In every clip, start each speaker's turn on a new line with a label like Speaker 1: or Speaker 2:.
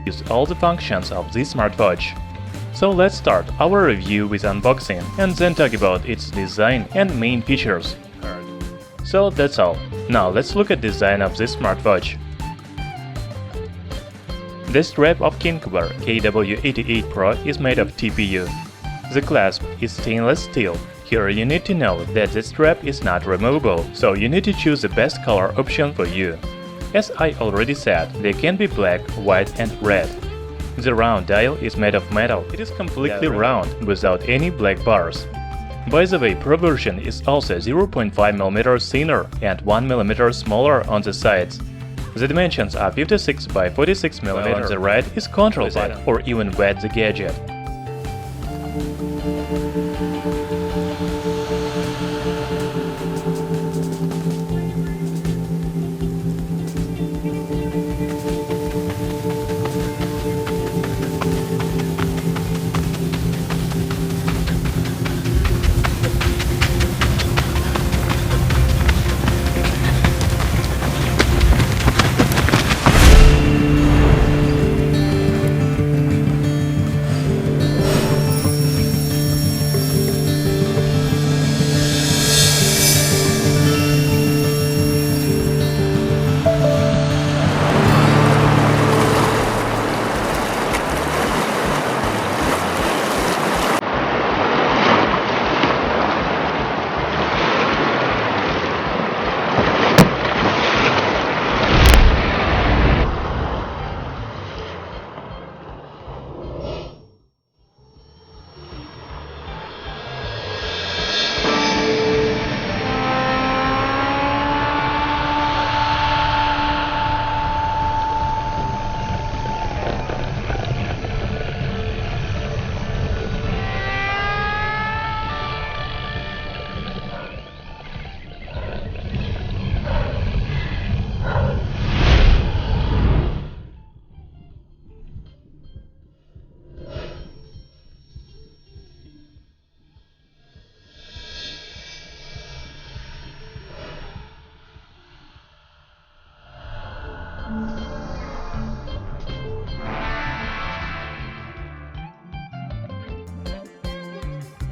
Speaker 1: use all the functions of this smartwatch. So let's start our review with unboxing and then talk about its design and main features. So that's all. Now let's look at the design of this smartwatch. The strap of Kingwear KW88 Pro is made of TPU. The clasp is stainless steel. Here you need to know that the strap is not removable, so you need to choose the best color option for you. As I already said, they can be black, white and red. The round dial is made of metal. It is completely round, without any black bars. By the way, Pro version is also 0.5mm thinner and 1mm smaller on the sides. The dimensions are 56 by 46mm. On the right is control pad or even wet the gadget.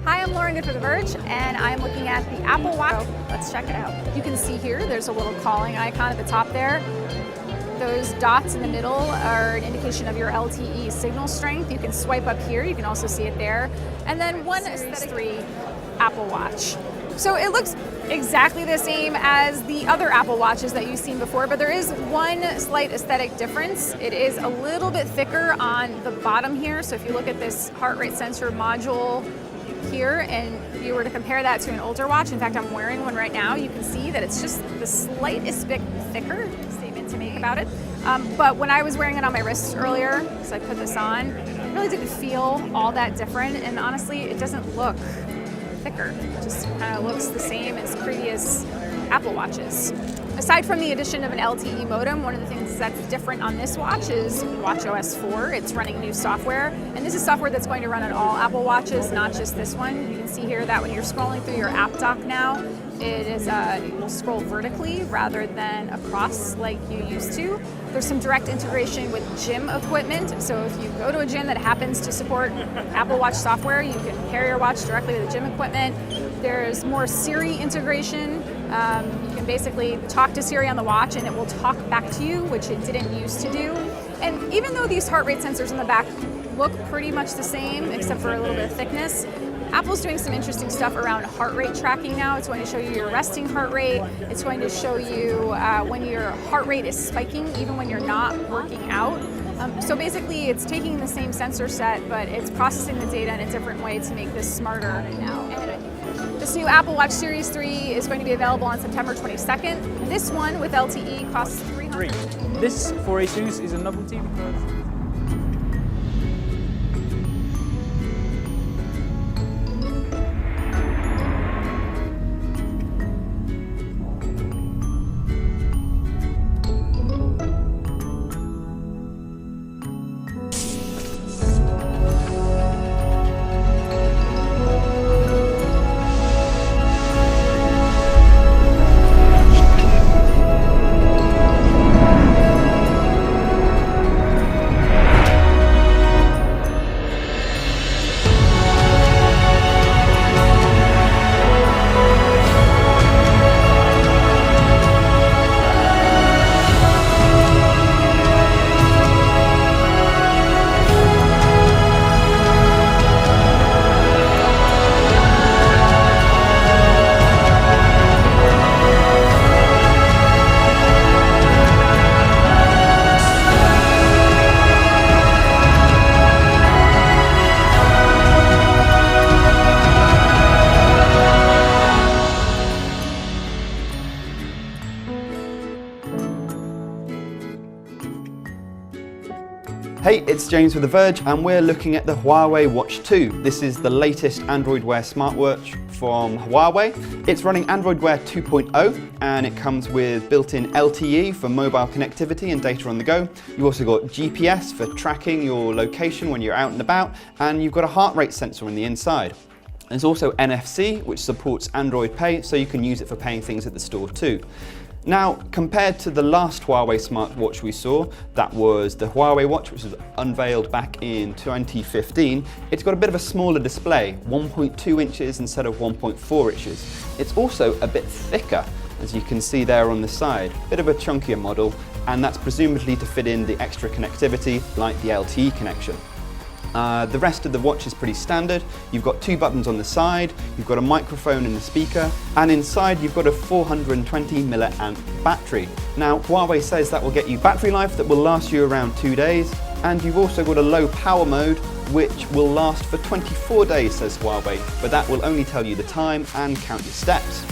Speaker 2: Hi, I'm Lauren Good for The Verge, and I'm looking at the Apple Watch. Let's check it out. You can see here, there's a little calling icon at the top there. Those dots in the middle are an indication of your LTE signal strength. You can swipe up here, you can also see it there. And then one Series 3 Apple Watch. So it looks exactly the same as the other Apple Watches that you've seen before, but there is one slight aesthetic difference. It is a little bit thicker on the bottom here. So if you look at this heart rate sensor module here, and you were to compare that to an older watch, in fact I'm wearing one right now, you can see that it's just the slightest bit thicker. Statement to make about it. But when I was wearing it on my wrist earlier, so I put this on, it really didn't feel all that different, and honestly it doesn't look thicker. It just kind of looks the same as previous Apple Watches. Aside from the addition of an LTE modem, one of the things that's different on this watch is watchOS 4. It's running new software, and this is software that's going to run on all Apple Watches, not just this one. You can see here that when you're scrolling through your app dock now, it will scroll vertically rather than across like you used to. There's some direct integration with gym equipment, so if you go to a gym that happens to support Apple Watch software, you can pair your watch directly with the gym equipment. There's more Siri integration. You can basically talk to Siri on the watch and it will talk back to you, which it didn't used to do. And even though these heart rate sensors in the back look pretty much the same, except for a little bit of thickness, Apple's doing some interesting stuff around heart rate tracking now. It's going to show you your resting heart rate. It's going to show you when your heart rate is spiking, even when you're not working out. So basically, it's taking the same sensor set, but it's processing the data in a different way to make this smarter now. And this new Apple Watch Series 3 is going to be available on September 22nd. This one with LTE costs $300.
Speaker 3: This for Asus is a novelty because
Speaker 4: Hey, it's James with The Verge, and we're looking at the Huawei Watch 2. This is the latest Android Wear smartwatch from Huawei. It's running Android Wear 2.0, and it comes with built-in LTE for mobile connectivity and data on the go. You've also got GPS for tracking your location when you're out and about, and you've got a heart rate sensor on the inside. There's also NFC, which supports Android Pay, so you can use it for paying things at the store too. Now, compared to the last Huawei smartwatch we saw, that was the Huawei Watch, which was unveiled back in 2015, it's got a bit of a smaller display, 1.2 inches instead of 1.4 inches. It's also a bit thicker, as you can see there on the side, bit of a chunkier model, and that's presumably to fit in the extra connectivity like the LTE connection. The rest of the watch is pretty standard. You've got two buttons on the side, you've got a microphone and a speaker, and inside you've got a 420 milliamp battery. Now, Huawei says that will get you battery life that will last you around 2 days, and you've also got a low power mode which will last for 24 days, says Huawei, but that will only tell you the time and count your steps.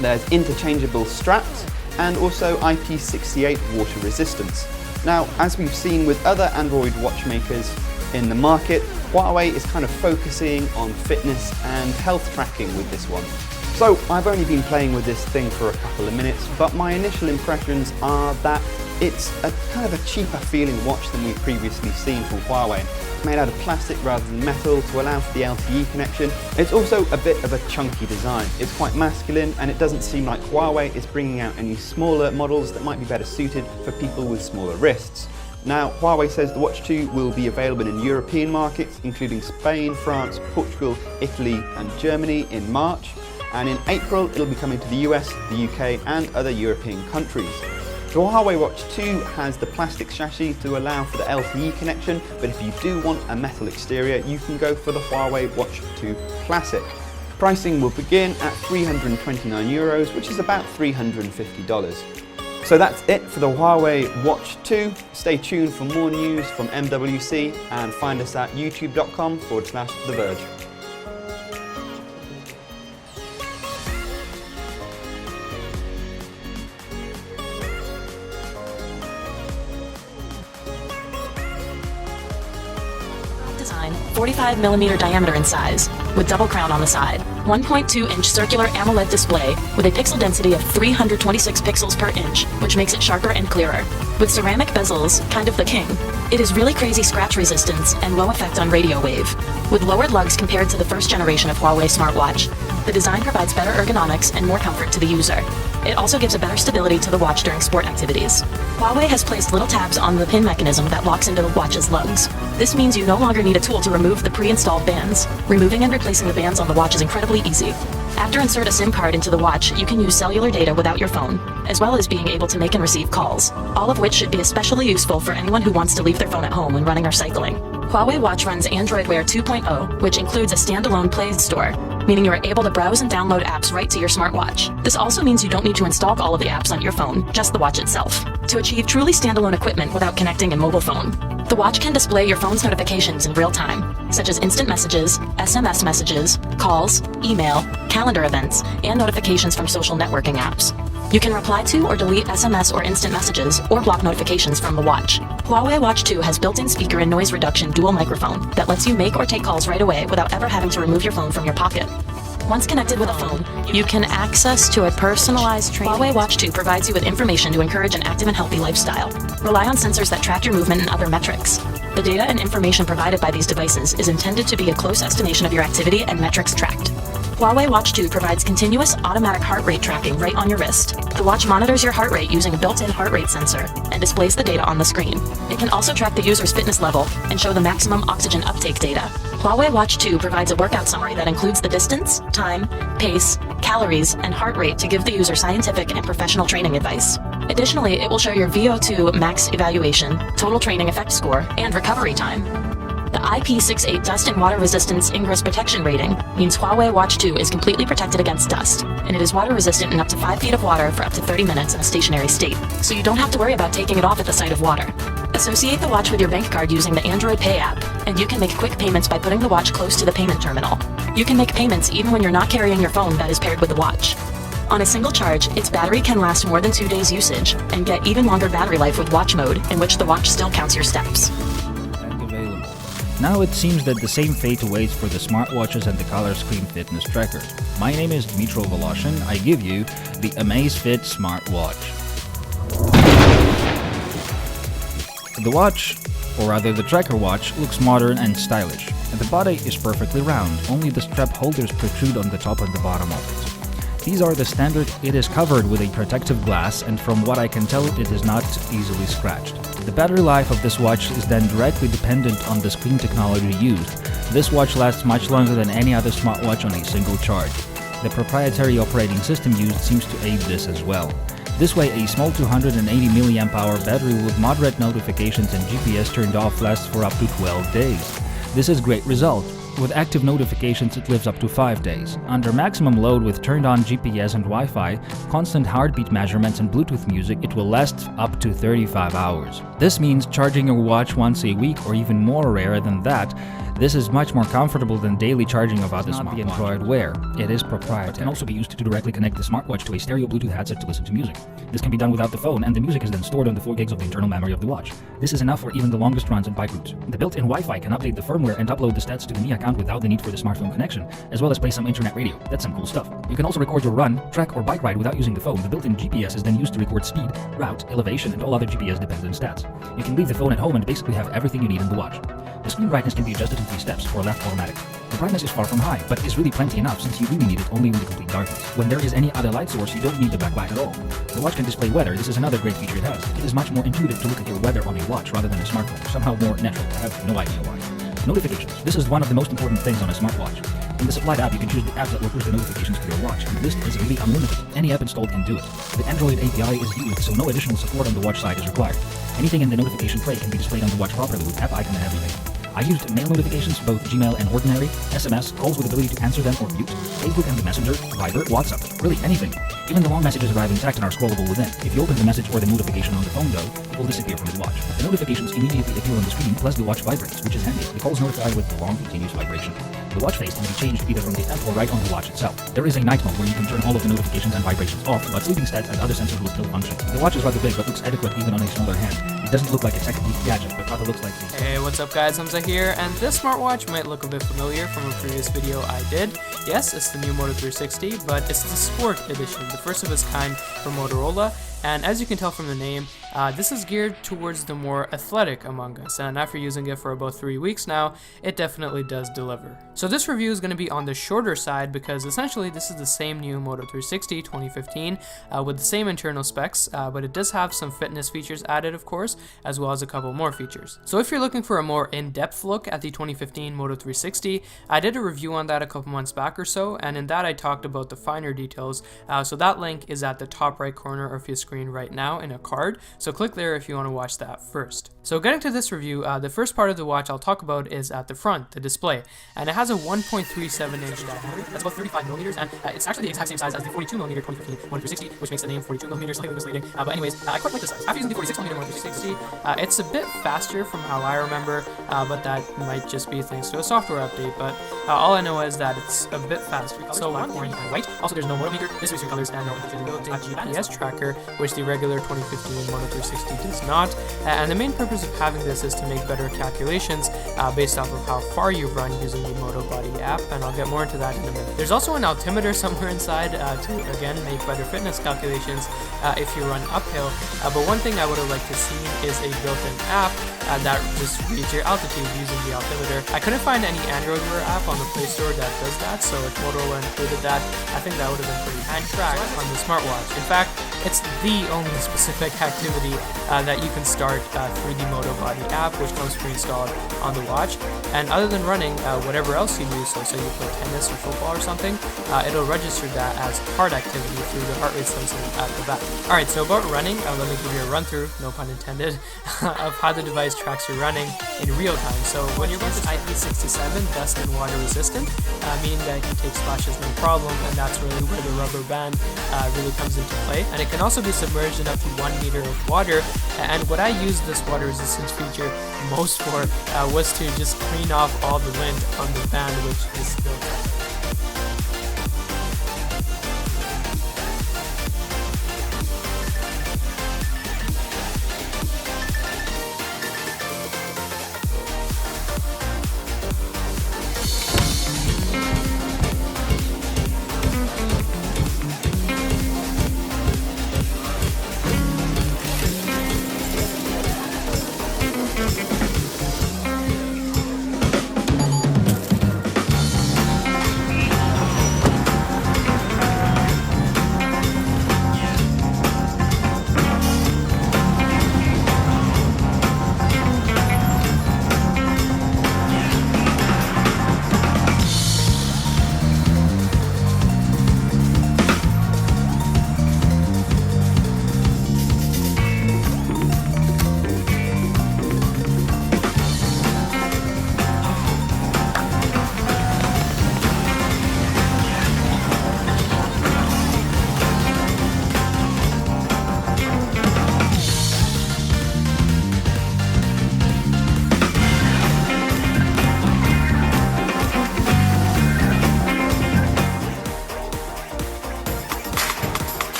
Speaker 4: There's interchangeable straps and also IP68 water resistance. Now, as we've seen with other Android watchmakers in the market, Huawei is kind of focusing on fitness and health tracking with this one. So I've only been playing with this thing for a couple of minutes, but my initial impressions are that it's a kind of a cheaper feeling watch than we've previously seen from Huawei. It's made out of plastic rather than metal to allow for the LTE connection. It's also a bit of a chunky design. It's quite masculine, and it doesn't seem like Huawei is bringing out any smaller models that might be better suited for people with smaller wrists. Now, Huawei says the Watch 2 will be available in European markets, including Spain, France, Portugal, Italy and Germany in March. And in April, it'll be coming to the US, the UK and other European countries. The Huawei Watch 2 has the plastic chassis to allow for the LTE connection, but if you do want a metal exterior, you can go for the Huawei Watch 2 Classic. Pricing will begin at €329, which is about $350. So that's it for the Huawei Watch 2. Stay tuned for more news from MWC and find us at youtube.com/The Verge.
Speaker 5: Design, 45mm diameter in size, with double crown on the side. 1.2-inch circular AMOLED display with a pixel density of 326 pixels per inch, which makes it sharper and clearer. With ceramic bezels, kind of the king, it is really crazy scratch resistance and low effect on radio wave. With lowered lugs compared to the first generation of Huawei smartwatch, the design provides better ergonomics and more comfort to the user. It also gives a better stability to the watch during sport activities. Huawei has placed little tabs on the pin mechanism that locks into the watch's lugs. This means you no longer need a tool to remove the pre-installed bands. Removing and replacing the bands on the watch is incredibly easy. After insert a SIM card into the watch, you can use cellular data without your phone, as well as being able to make and receive calls, all of which should be especially useful for anyone who wants to leave their phone at home when running or cycling. Huawei Watch runs Android Wear 2.0, which includes a standalone Play Store, meaning you are able to browse and download apps right to your smartwatch. This also means you don't need to install all of the apps on your phone, just the watch itself. To achieve truly standalone equipment without connecting a mobile phone, the watch can display your phone's notifications in real time, such as instant messages, SMS messages, calls, email, calendar events, and notifications from social networking apps. You can reply to or delete SMS or instant messages, or block notifications from the watch. Huawei Watch 2 has built-in speaker and noise reduction dual microphone that lets you make or take calls right away without ever having to remove your phone from your pocket. Once connected with a phone, you can access to a personalized training. Huawei Watch 2 provides you with information to encourage an active and healthy lifestyle. Rely on sensors that track your movement and other metrics. The data and information provided by these devices is intended to be a close estimation of your activity and metrics tracked. Huawei Watch 2 provides continuous automatic heart rate tracking right on your wrist. The watch monitors your heart rate using a built-in heart rate sensor and displays the data on the screen. It can also track the user's fitness level and show the maximum oxygen uptake data. Huawei Watch 2 provides a workout summary that includes the distance, time, pace, calories, and heart rate to give the user scientific and professional training advice. Additionally, it will show your VO2 max evaluation, total training effect score, and recovery time. The IP68 dust and water resistance ingress protection rating means Huawei Watch 2 is completely protected against dust, and it is water resistant in up to 5 feet of water for up to 30 minutes in a stationary state, so you don't have to worry about taking it off at the sight of water. Associate the watch with your bank card using the Android Pay app, and you can make quick payments by putting the watch close to the payment terminal. You can make payments even when you're not carrying your phone that is paired with the watch. On a single charge, its battery can last more than 2 days usage, and get even longer battery life with watch mode, in which the watch still counts your steps.
Speaker 6: Now it seems that the same fate awaits for the smartwatches and the color screen fitness tracker. My name is Dmitro Voloshin. I give you the Amazfit smartwatch. The watch, or rather the tracker watch, looks modern and stylish. The body is perfectly round, only the strap holders protrude on the top and the bottom of it. These are the standard. It is covered with a protective glass, and from what I can tell, it is not easily scratched. The battery life of this watch is then directly dependent on the screen technology used. This watch lasts much longer than any other smartwatch on a single charge. The proprietary operating system used seems to aid this as well. This way, a small 280 mAh battery with moderate notifications and GPS turned off lasts for up to 12 days. This is a great result. With active notifications, it lives up to 5 days. Under maximum load with turned-on GPS and Wi-Fi, constant heartbeat measurements and Bluetooth music, it will last up to 35 hours. This means charging your watch once a week, or even more rare than that. This is much more comfortable than daily charging of other smartwatches. Android Wear. It is proprietary. It can also be used to directly connect the smartwatch to a stereo Bluetooth headset to listen to music. This can be done without the phone, and the music is then stored on the 4 gigs of the internal memory of the watch. This is enough for even the longest runs and bike routes. The built-in Wi-Fi can update the firmware and upload the stats to the Mi account without the need for the smartphone connection, as well as play some internet radio. That's some cool stuff. You can also record your run, track, or bike ride without using the phone. The built-in GPS is then used to record speed, route, elevation, and all other GPS-dependent stats. You can leave the phone at home and basically have everything you need in the watch. The screen brightness can be adjusted in 3 steps, or left automatic. The brightness is far from high, but is really plenty enough since you really need it only in the complete darkness. When there is any other light source, you don't need the backlight at all. The watch can display weather. This is another great feature it has. It is much more intuitive to look at your weather on a watch rather than a smartphone, somehow more natural. I have no idea why. Notifications. This is one of the most important things on a smartwatch. In the supplied app, you can choose the app that will push the notifications to your watch. The list is really unlimited. Any app installed can do it. The Android API is used, so no additional support on the watch side is required. Anything in the notification tray can be displayed on the watch properly with app icon and everything. I used mail notifications, both Gmail and ordinary, SMS, calls with ability to answer them or mute, Facebook and the Messenger, Viber, WhatsApp, really anything. Even the long messages arrive intact and are scrollable within. If you open the message or the notification on the phone though, it will disappear from the watch. The notifications immediately appear on the screen, plus the watch vibrates, which is handy. The calls notify with the long continuous vibration. The watch face can be changed either from the app or right on the watch itself. There is a night mode where you can turn all of the notifications and vibrations off, but sleeping stats and other sensors will still function. The watch is rather big but looks adequate even on a smaller hand. It doesn't look like a technical gadget, but rather looks like the...
Speaker 7: Hey, what's up guys, Hamza here, and this smartwatch might look a bit familiar from a previous video I did. Yes, it's the new Moto 360, but it's the Sport Edition, the first of its kind from Motorola. And as you can tell from the name, this is geared towards the more athletic among us, and after using it for about 3 weeks now, it definitely does deliver. So this review is going to be on the shorter side because essentially this is the same new Moto 360 2015 with the same internal specs, but it does have some fitness features added, of course, as well as a couple more features. So if you're looking for a more in-depth look at the 2015 Moto 360, I did a review on that a couple months back or so, and in that I talked about the finer details, so that link is at the top right corner of your screen right now in a card, so click there if you want to watch that first. So getting to this review, the first part of the watch I'll talk about is at the front, the display, and it has a 1.37-inch diameter, that's about 35mm, and it's actually the exact same size as the 42mm 2015 Moto 360, which makes the name 42mm slightly misleading, but anyways, I quite like the size. After using the 46mm Moto 360, it's a bit faster from how I remember, but that might just be thanks to a software update, but all I know is that it's a bit faster. So black, orange, and white. Also, there's no motor this is your colors and no built-in GPS tracker, which the regular 2015 Moto 360 does not, and the main purpose of having this is to make better calculations based off of how far you run using the Moto Body app, and I'll get more into that in a minute. There's also an altimeter somewhere inside to again make better fitness calculations if you run uphill, but one thing I would have liked to see is a built-in app that just reads your altitude using the altimeter. I couldn't find any Android Wear app on the Play Store that does that, so if Motorola included that, I think that would have been pretty hand tracked on the smartwatch. In fact, it's the only specific activity that you can start 3D Moto Body app, which comes pre-installed on the watch. And other than running, whatever else you do, so say you play tennis or football or something, it'll register that as heart activity through the heart rate sensor at the back. Alright, so about running, let me give you a run through, no pun intended, of how the device tracks your running in real time. So when your bike is IP67, dust and water resistant, meaning that it can take splashes no problem, and that's really where the rubber band really comes into play. And it can also be submerged in up to 1 meter of water, and what I used this water resistance feature most for was to just clean off all the lint on the band, which is built up.